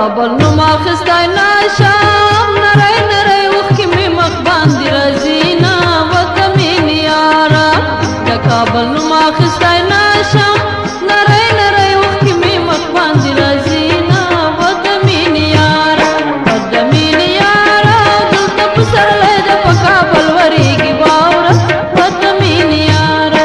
کابل نوم اخیستی نشم نری نری اوښکې مې مخ باندې راځي نه وطن مینې یاره د کابل نوم اخیستی نشم نری نری اوښکې مې مخ باندې راځي نه وطن مینې یاره وطن مینې یاره دلته پسرلی د په کابل ورېږي واوره وطن مینې یاره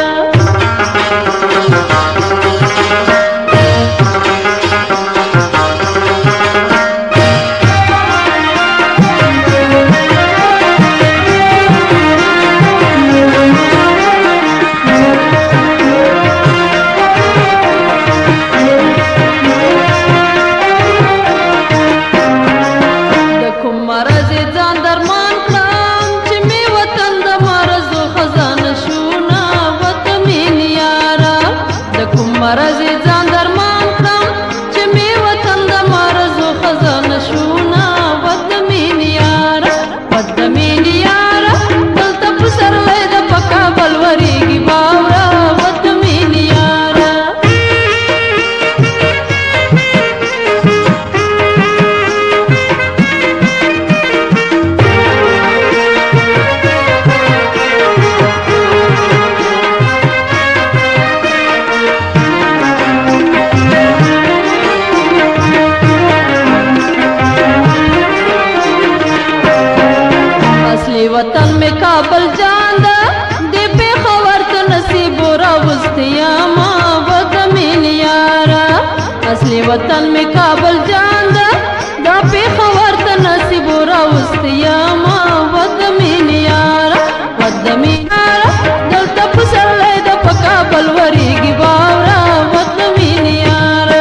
مرض ځان درمان کړم چې مې وطن د مرضو خزانه شونه وطن مینې یاره وطن مینې یاره دلته پسرلی د په کابل ورېږي واوره وطن مینې یاره वतन में काबल जांदा दे पे खबर तो नसीब रावस्तियामा वतन महीने यारा असली वतन में काबल जांदा दा पे खबर तो नसीब रावस्तियामा वतन महीने यारा वतन महीने यारा दलता पसरले दा पे काबल वरीगी बावरा वतन महीने यारा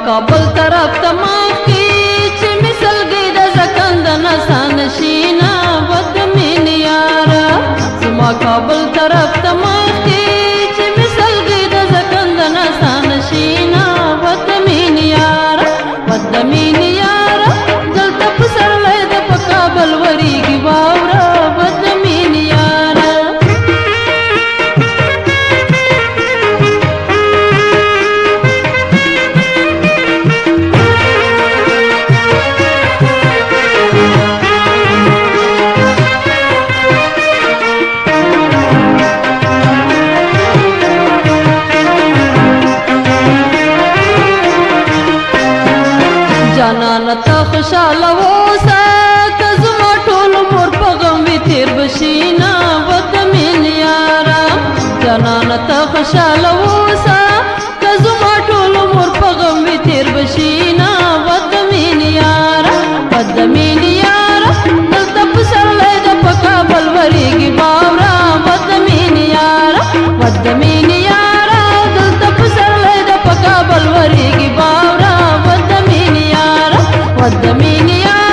کابل طرف تمام کی چې مثال گئی د زکند نسان شینا وطن مینې یاره زما کابل طرف تمام کی چې مثال گئی د زکند نسان شینا وطن مینې یاره وطن مینې یاره دلته پسرلی د په کابل ورېږي واوره وطن مینې یاره جانان ته خوشاله اوسه که زما ټول عمر په غم وي تېر به شي نه وطن مینې یاره جانان ته خوشاله اوسه که زما ټول عمر په غم وي تېر به شي نه وطن مینې یاره وطن مینې یاره دلته پسرلی د په کابل ورېږي واوره وطن مینې یاره وطن مینې یاره دلته پسرلی د په کابل ورېږي واوره وطن مینې یاره وطن مینې یاره